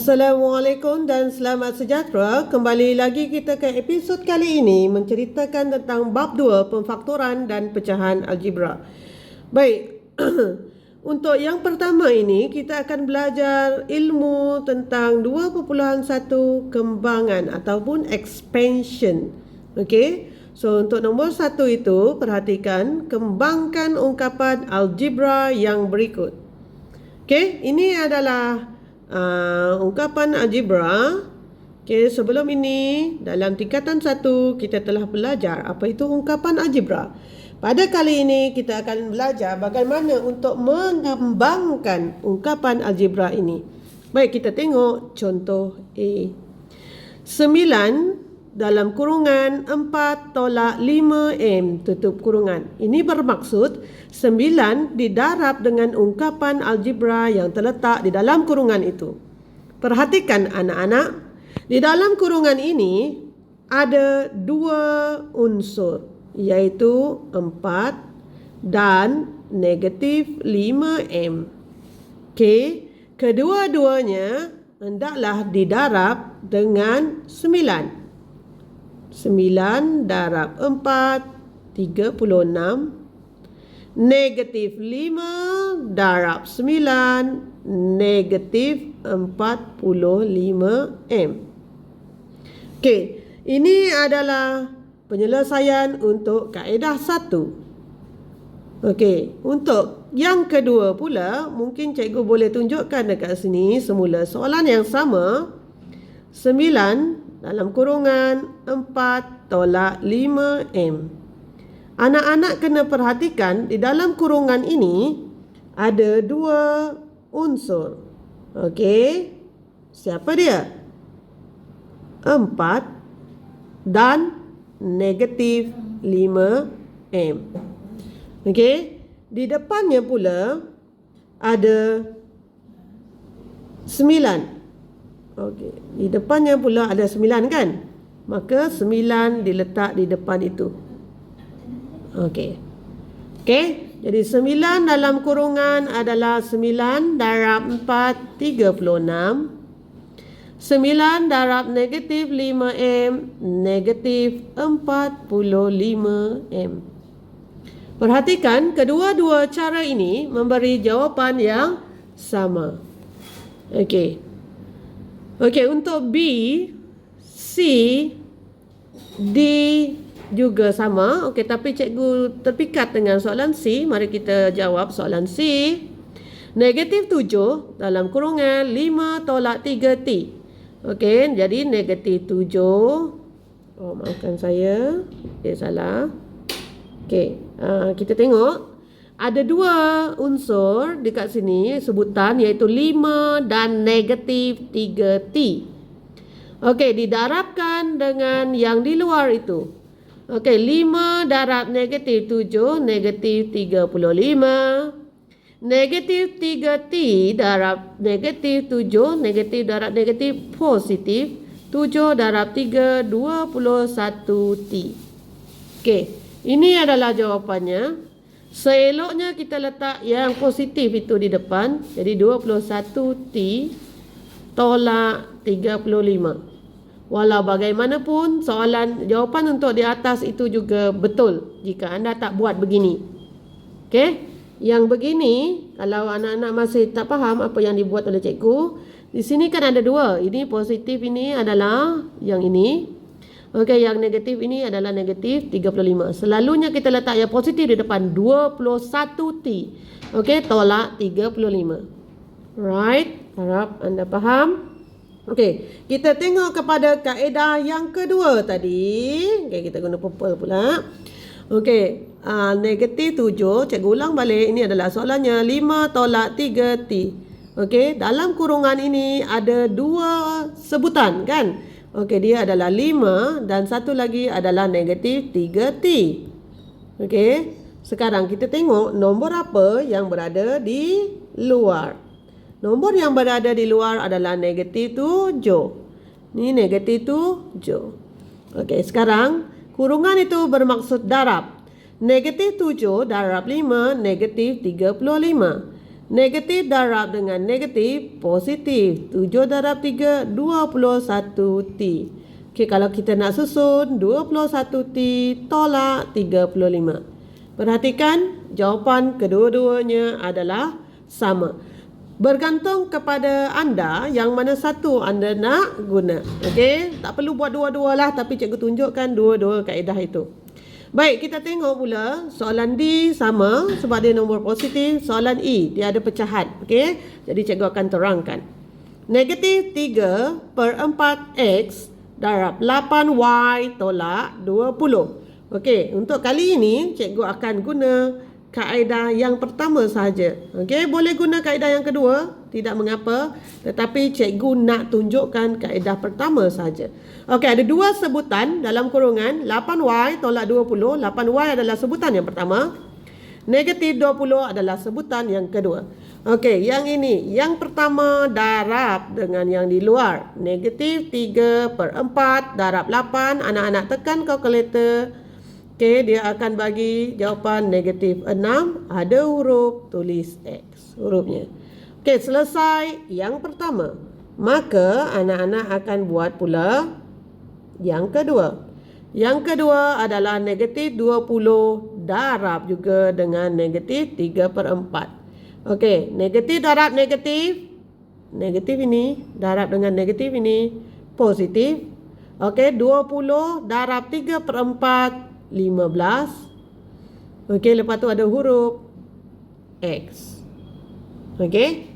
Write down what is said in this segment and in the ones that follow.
Assalamualaikum dan selamat sejahtera. Kembali lagi kita ke episod kali ini menceritakan tentang bab 2 pemfaktoran dan pecahan algebra. Baik, untuk yang pertama ini kita akan belajar ilmu tentang 2.1 kembangan ataupun expansion. Okey. So untuk nombor 1 itu perhatikan kembangkan ungkapan algebra yang berikut. Okey, ini adalah ungkapan algebra. Okay, sebelum ini dalam tingkatan 1 kita telah belajar apa itu ungkapan algebra. Pada kali ini kita akan belajar bagaimana untuk mengembangkan ungkapan algebra ini. Baik, kita tengok contoh A. 9 dalam kurungan 4 tolak 5M tutup kurungan. Ini bermaksud 9 didarab dengan ungkapan algebra yang terletak di dalam kurungan itu. Perhatikan anak-anak, di dalam kurungan ini ada 2 unsur, iaitu 4 dan negatif 5M. Okey, kedua-duanya hendaklah didarab dengan 9. 9 darab 4, 36. Negatif 5 darab 9, negatif 45M. Okey, ini adalah penyelesaian untuk kaedah 1. Okey, untuk yang kedua pula, mungkin cikgu boleh tunjukkan dekat sini semula soalan yang sama. 9 dalam kurungan 4 tolak 5M. Anak-anak kena perhatikan di dalam kurungan ini ada 2 unsur. Okey. Siapa dia? 4 dan negatif 5M. Okey. Di depannya pula ada 9. Okey, di depannya pula ada 9 kan? Maka 9 diletak di depan itu. Okey. Okey, jadi 9 dalam kurungan adalah 9 darab 4, 36. 9 darab negatif 5M, negatif 45M. Perhatikan, kedua-dua cara ini memberi jawapan yang sama. Okey. Okey, untuk B, C, D juga sama. Okey, tapi cikgu terpikat dengan soalan C. Mari kita jawab soalan C. Negatif 7 dalam kurungan 5 tolak 3T. Okey, jadi negatif 7. Oh, maafkan saya. Okey, salah. Okey, kita tengok. Ada 2 unsur dekat sini sebutan, iaitu 5 dan negatif 3T. Okey, didarabkan dengan yang di luar itu. Okey, 5 darab negatif 7, negatif 35. Negatif 3T darab negatif 7, negatif darab negatif positif. 7 darab 3, 21T. Okey, ini adalah jawapannya. Seeloknya kita letak yang positif itu di depan. Jadi 21T tolak 35. Walau bagaimanapun jawapan untuk di atas itu juga betul jika anda tak buat begini. Okey? Yang begini, kalau anak-anak masih tak faham apa yang dibuat oleh cikgu, di sini kan ada 2. Ini positif, ini adalah yang ini. Okey, yang negatif ini adalah negatif 35. Selalunya kita letak yang positif di depan 21T. Okey, tolak 35. Right? Harap anda faham. Okey, kita tengok kepada kaedah yang kedua tadi. Okey, kita guna purple pula. Okey, negatif 7. Cikgu ulang balik. Ini adalah soalannya 5 tolak 3T. Okey, dalam kurungan ini ada 2 sebutan kan? Okey, dia adalah 5 dan satu lagi adalah negatif 3T. Okey, sekarang kita tengok nombor apa yang berada di luar. Nombor yang berada di luar adalah negatif 7. Ni negatif 7. Okey, sekarang kurungan itu bermaksud darab. Negatif 7 darab 5, negatif 35. Negatif darab dengan negatif, positif. 7 darab 3, 21T. Okey, kalau kita nak susun 21T tolak 35. Perhatikan, jawapan kedua-duanya adalah sama. Bergantung kepada anda yang mana satu anda nak guna. Okey, tak perlu buat dua-dua lah, tapi cikgu tunjukkan dua-dua kaedah itu. Baik, kita tengok pula soalan D sama sebab dia nombor positif. Soalan E, dia ada pecahan. Okey, jadi cikgu akan terangkan. Negatif 3 per 4X darab 8Y tolak 20. Okey, untuk kali ini cikgu akan guna kaedah yang pertama sahaja. Okey, boleh guna kaedah yang kedua, tidak mengapa, tetapi cikgu nak tunjukkan kaedah pertama sahaja. Okey, ada dua sebutan dalam kurungan, 8Y tolak 20. 8Y adalah sebutan yang pertama, negatif 20 adalah sebutan yang kedua. Okey, yang ini, yang pertama darab dengan yang di luar. Negatif 3 per 4 darab 8. Anak-anak tekan kalkulator. Okey, dia akan bagi jawapan negatif 6. Ada huruf, tulis X hurufnya. Okey, selesai yang pertama. Maka anak-anak akan buat pula yang kedua. Yang kedua adalah negatif 20 darab juga dengan negatif 3 per 4. Okey, negatif darab negatif. Negatif ini darab dengan negatif ini positif. Okey, 20 darab 3 per 4. 15. Okey, lepas tu ada huruf X. Okey.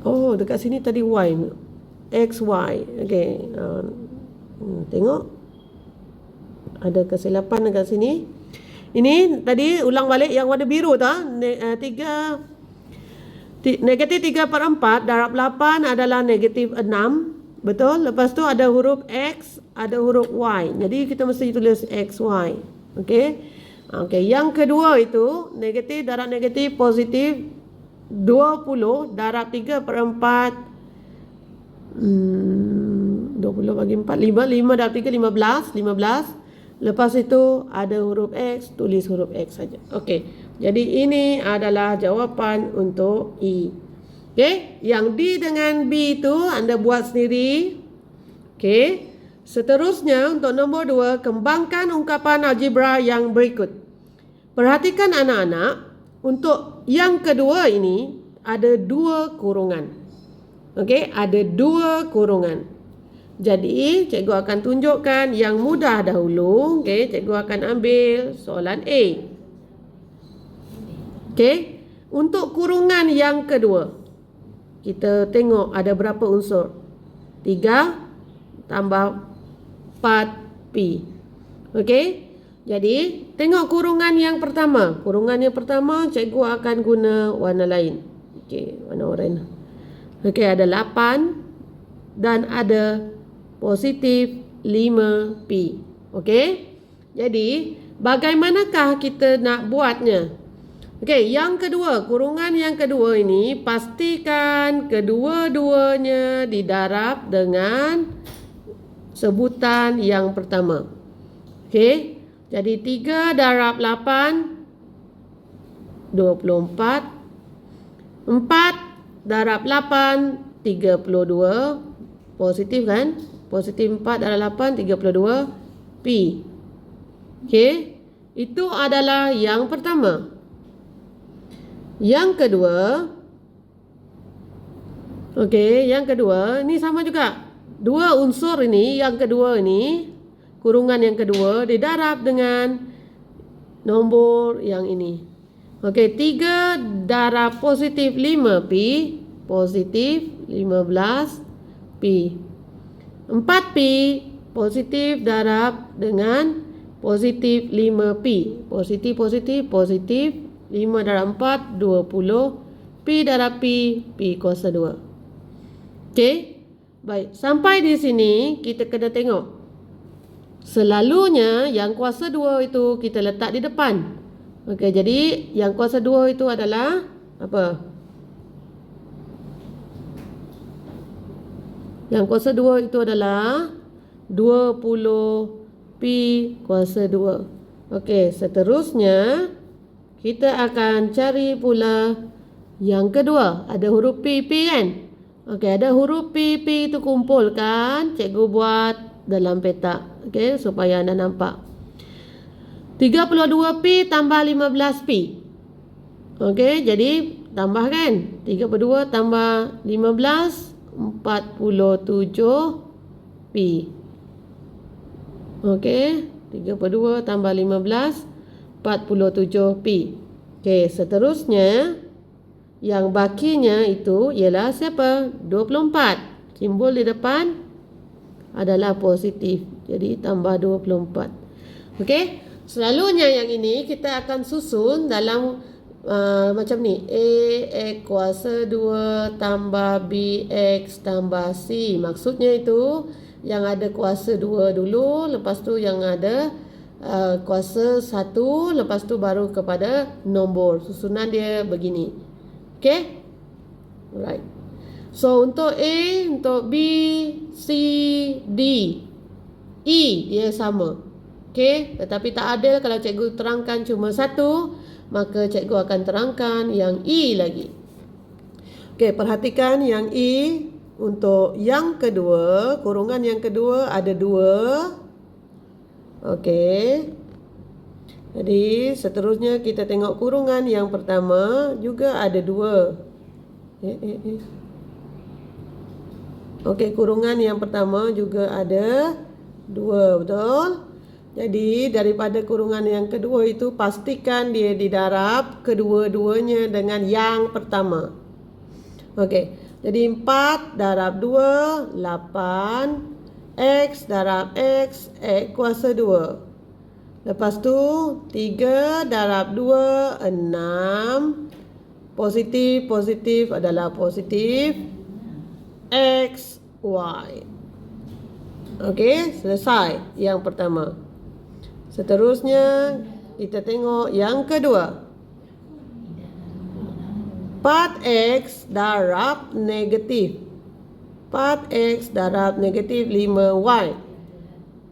Oh, dekat sini tadi Y. X, Y. Okey. Tengok. Ada kesilapan dekat sini. Ini tadi ulang balik yang warna biru tu. Negatif 3 per 4 darab 8 adalah negatif 6. Betul? Lepas tu ada huruf X, ada huruf Y. Jadi kita mesti tulis XY. Okey. Okey, yang kedua itu negatif darab negatif positif 20 darab 3 per 4. 20 bagi 4 5. 5 darab 3 15. Lepas itu ada huruf X, tulis huruf X saja. Okey. Jadi ini adalah jawapan untuk E. Okey, yang D dengan B itu anda buat sendiri. Okey. Seterusnya untuk nombor 2, kembangkan ungkapan algebra yang berikut. Perhatikan anak-anak, untuk yang kedua ini ada 2 kurungan. Okey, ada 2 kurungan. Jadi, cikgu akan tunjukkan yang mudah dahulu. Okey, cikgu akan ambil soalan A. Okey, untuk kurungan yang kedua. Kita tengok ada berapa unsur. 3 tambah 4P. Okey. Jadi, tengok kurungan yang pertama. Kurungan yang pertama, cikgu akan guna warna lain. Okey, warna oranye. Okey, ada 8 dan ada positif 5P. Okey. Jadi, bagaimanakah kita nak buatnya? Okey, yang kedua, kurungan yang kedua ini pastikan kedua-duanya didarab dengan sebutan yang pertama. Okey, jadi 3 darab 8 24. 4 darab 8 32. Positif kan? Positif 4 darab 8 32 P. Okey, itu adalah yang pertama. Yang kedua, okey, yang kedua, ini sama juga. 2 unsur ini, yang kedua ini, kurungan yang kedua, didarab dengan nombor yang ini. Okey, 3 darab positif 5P, positif 15P. 4P, positif darab dengan positif 5P. Positif, positif, positif. 5 darab 4, 20. P darab P, P kuasa 2. Okey. Baik. Sampai di sini, kita kena tengok. Selalunya, yang kuasa 2 itu kita letak di depan. Okey, jadi yang kuasa 2 itu adalah apa? Yang kuasa 2 itu adalah 20P kuasa 2. Okey, seterusnya kita akan cari pula Yang kedua, ada huruf P kan? Okey, ada huruf P itu kumpulkan. Cikgu buat dalam petak. Okey, supaya anda nampak. 32P tambah 15P. Okey, jadi tambahkan. 32 tambah 15, 47P. Okey, 32 tambah 15, 47P. Okey, seterusnya yang bakinya itu ialah siapa? 24. Simbol di depan adalah positif. Jadi tambah 24. Okey, selalunya yang ini kita akan susun dalam macam ni. A kuasa 2 tambah B X tambah C. Maksudnya itu yang ada kuasa 2 dulu, lepas tu yang ada kuasa 1, lepas tu baru kepada nombor. Susunan dia begini. Okay? Alright. So, untuk A, untuk B, C, D, E dia sama. Okay? Tetapi tak adil kalau cikgu terangkan cuma satu, maka cikgu akan terangkan yang E lagi. Okay, perhatikan yang E. Untuk yang kedua, kurungan yang kedua ada 2. Okay. Jadi seterusnya kita tengok kurungan yang pertama juga ada 2. Okey, kurungan yang pertama juga ada 2, betul? Jadi daripada kurungan yang kedua itu pastikan dia didarab kedua-duanya dengan yang pertama. Okey, jadi 4 darab 2, 8. X darab X, X kuasa 2. Lepas tu 3 darab 2, 6. Positif adalah positif X, Y. Okey, selesai yang pertama. Seterusnya kita tengok yang kedua. 4X darab negatif 4X darab negatif 5Y.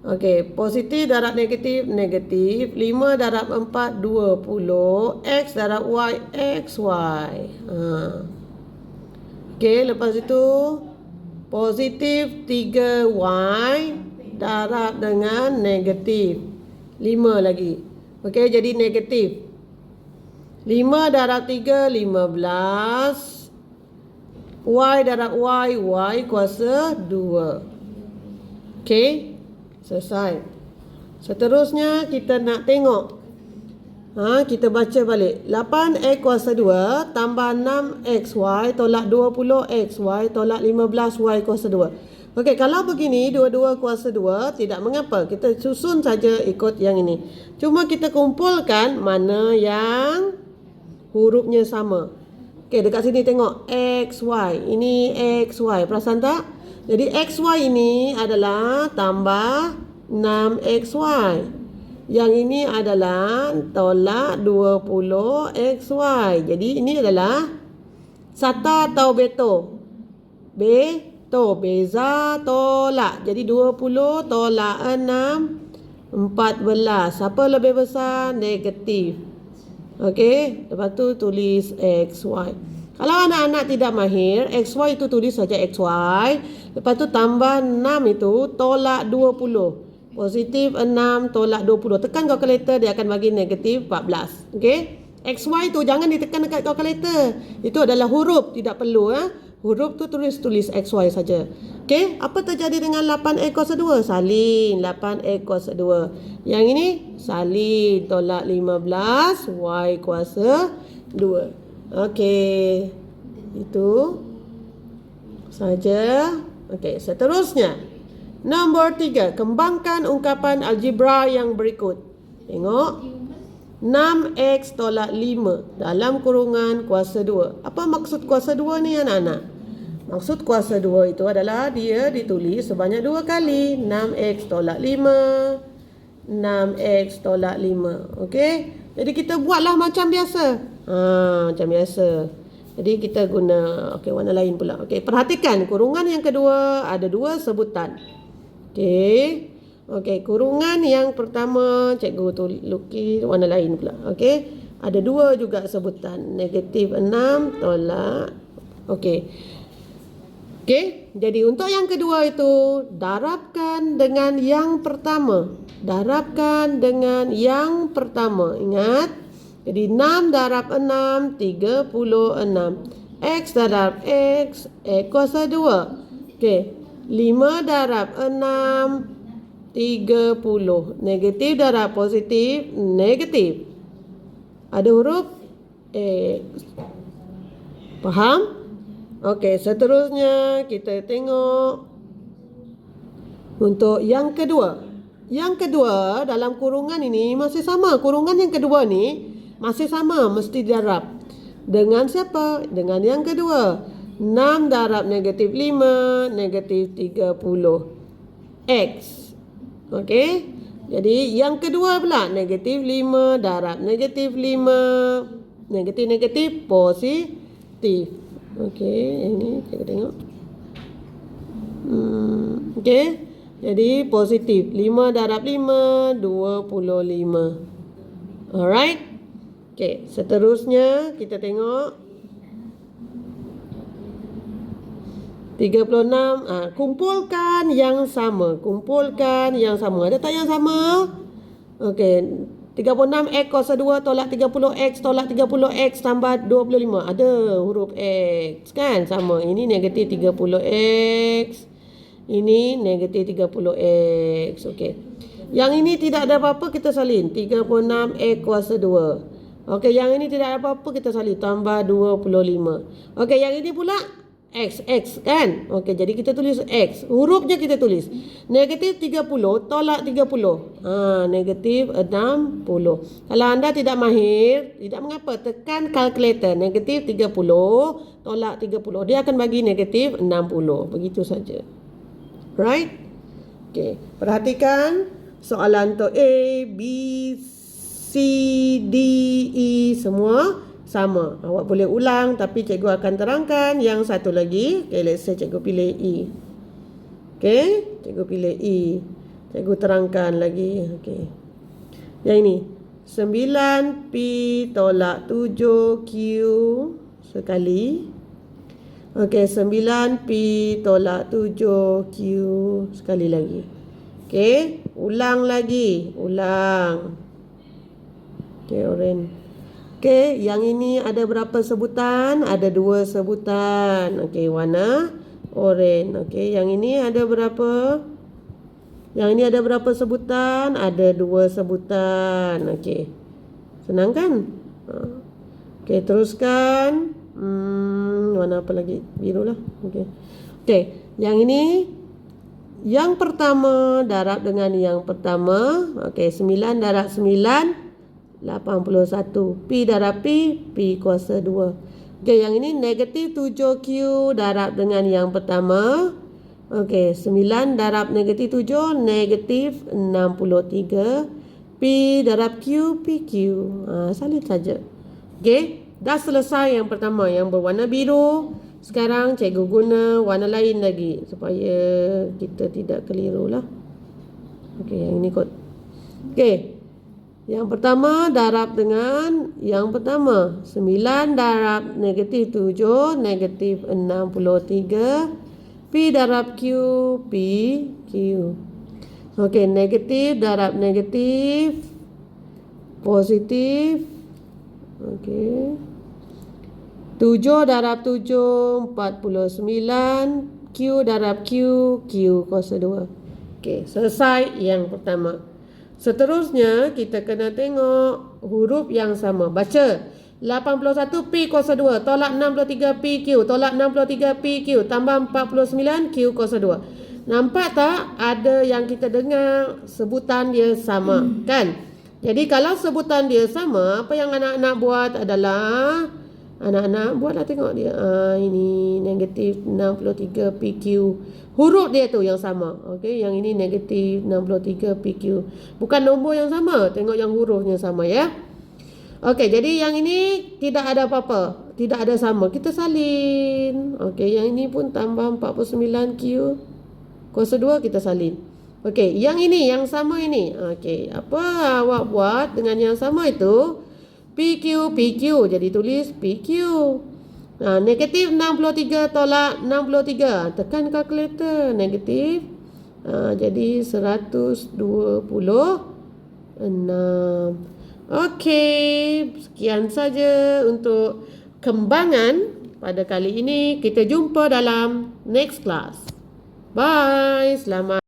Okey, positif darab negatif, negatif. 5 darab 4, 20. X darab Y, XY. Okey, lepas itu positif 3Y darab dengan negatif 5 lagi. Okey, jadi negatif 5 darab 3, 15. Y darab Y, Y kuasa 2. Okey, selesai. Seterusnya kita nak tengok. Kita baca balik. 8X kuasa 2 tambah 6XY tolak 20XY tolak 15Y kuasa 2. Okey, kalau begini dua-dua kuasa 2 tidak mengapa. Kita susun saja ikut yang ini. Cuma kita kumpulkan mana yang hurufnya sama. Okey, dekat sini tengok XY. Ini XY. Perasan tak? Jadi XY ini adalah tambah 6XY. Yang ini adalah tolak 20XY. Jadi ini adalah sata atau beto? Beto. Beza tolak. Jadi 20 tolak 6, 14. Apa lebih besar? Negatif. Okey. Lepas tu tulis XY. Kalau anak-anak tidak mahir, XY itu tulis saja XY. Lepas tu tambah 6 itu tolak 20. Positif 6 tolak 20. Tekan kalkulator, dia akan bagi negatif 14. Okey? XY itu jangan ditekan dekat kalkulator. Itu adalah huruf, tidak perlu. Huruf tu tulis XY saja. Okey? Apa terjadi dengan 8X kuasa 2? Salin 8X kuasa 2. Yang ini salin tolak 15 Y kuasa 2. Okey, itu saja. Okey, seterusnya nombor 3, kembangkan ungkapan algebra yang berikut. Tengok, 6X tolak 5 dalam kurungan kuasa 2. Apa maksud kuasa 2 ni anak-anak? Maksud kuasa 2 itu adalah dia ditulis sebanyak 2 kali. 6X tolak 5, 6X tolak 5. Okey, jadi kita buatlah macam biasa. Macam biasa. Jadi kita guna warna lain pula. Okey, perhatikan kurungan yang kedua ada 2 sebutan. Okey. Okey, kurungan yang pertama cikgu tu lukis warna lain pula. Okey. Ada dua juga sebutan. Negatif 6 tolak. Okey. Okey, jadi untuk yang kedua itu, darabkan dengan yang pertama. Darabkan dengan yang pertama. Ingat, jadi 6 darab 6, 36. X darab X, X kuasa 2. Okey, 5 darab 6, 30. Negatif darab positif, negatif. Ada huruf X. Faham? Okey, seterusnya kita tengok untuk yang kedua. Yang kedua dalam kurungan ini masih sama. Kurungan yang kedua ni masih sama, mesti darab. Dengan siapa? Dengan yang kedua. 6 darab negatif 5, negatif 30. X. Okey. Jadi yang kedua pula, negatif 5 darab negatif 5. Negatif-negatif positif. Okey, yang ni kita tengok. Okey. Jadi positif 5 darab 5, 25. Alright. Okey, seterusnya kita tengok 36. Kumpulkan yang sama. Kumpulkan yang sama. Ada tak yang sama? Okey. 36 X kuasa 2 tolak 30 X tolak 30 X tambah 25. Ada huruf X kan? Sama. Ini negatif 30 X. Ini negatif 30 X. Okey. Yang ini tidak ada apa-apa, kita salin. 36 X kuasa 2. Okey, yang ini tidak ada apa-apa, kita salin. Tambah 25. Okey, yang ini pula X kan? Okey, jadi kita tulis X. Hurufnya kita tulis. Negatif 30 tolak 30. Negatif 60. Kalau anda tidak mahir, tidak mengapa. Tekan kalkulator. Negatif 30 tolak 30. Dia akan bagi negatif 60. Begitu saja. Right? Okey, perhatikan soalan untuk A, B, C, D, E semua sama. Awak boleh ulang tapi cikgu akan terangkan yang satu lagi. Okay, let's say cikgu pilih E. Okay, cikgu pilih E. Cikgu terangkan lagi. Okay. Yang ini 9P tolak 7Q sekali. Okay, 9P tolak 7Q sekali lagi. Okay, ulang lagi. Ulang. Okay, orange. Okey, yang ini ada berapa sebutan? Ada 2 sebutan. Okey, warna oranye. Okey, yang ini ada berapa? Yang ini ada berapa sebutan? Ada 2 sebutan. Okey. Senang kan? Okey, teruskan. Warna apa lagi? Biru lah. Okey. Okey, yang ini yang pertama darab dengan yang pertama. Okey, 9 darab 9 81. P darab P kuasa 2. Okey, yang ini negatif 7Q darab dengan yang pertama. Okey, 9 darab negatif 7, negatif 63. P darab Q, PQ. Salin saja. Okey, dah selesai yang pertama yang berwarna biru. Sekarang cikgu guna warna lain lagi supaya kita tidak keliru lah. Okey, yang ini kot. Okey. Yang pertama darab dengan yang pertama. 9 darab negatif 7, negatif 63. P darab Q, P, Q. Okey, negatif darab negatif, positif. Okey. 7 darab 7, 49. Q darab Q, Q kuasa 2. Okey, selesai yang pertama. Seterusnya kita kena tengok huruf yang sama. Baca 81 P kuasa 2 tolak 63 PQ tolak 63 PQ tambah 49 Q kuasa 2. Nampak tak ada yang kita dengar sebutan dia sama kan? Jadi kalau sebutan dia sama, apa yang anak-anak buat adalah anak-anak buatlah tengok dia. Ini negatif 63 PQ. Huruf dia tu yang sama. Okey, yang ini negatif 63 PQ. Bukan nombor yang sama, tengok yang hurufnya sama ya. Okey, jadi yang ini tidak ada apa-apa, tidak ada sama. Kita salin. Okey, yang ini pun tambah 49 Q kuasa 2 kita salin. Okey, yang ini yang sama ini. Okey, apa awak buat dengan yang sama itu? PQ. Jadi tulis PQ. Negatif 63 tolak 63. Tekan kalkulator. Negatif. Jadi 126. Okey. Sekian saja untuk kembangan pada kali ini. Kita jumpa dalam next class. Bye. Selamat.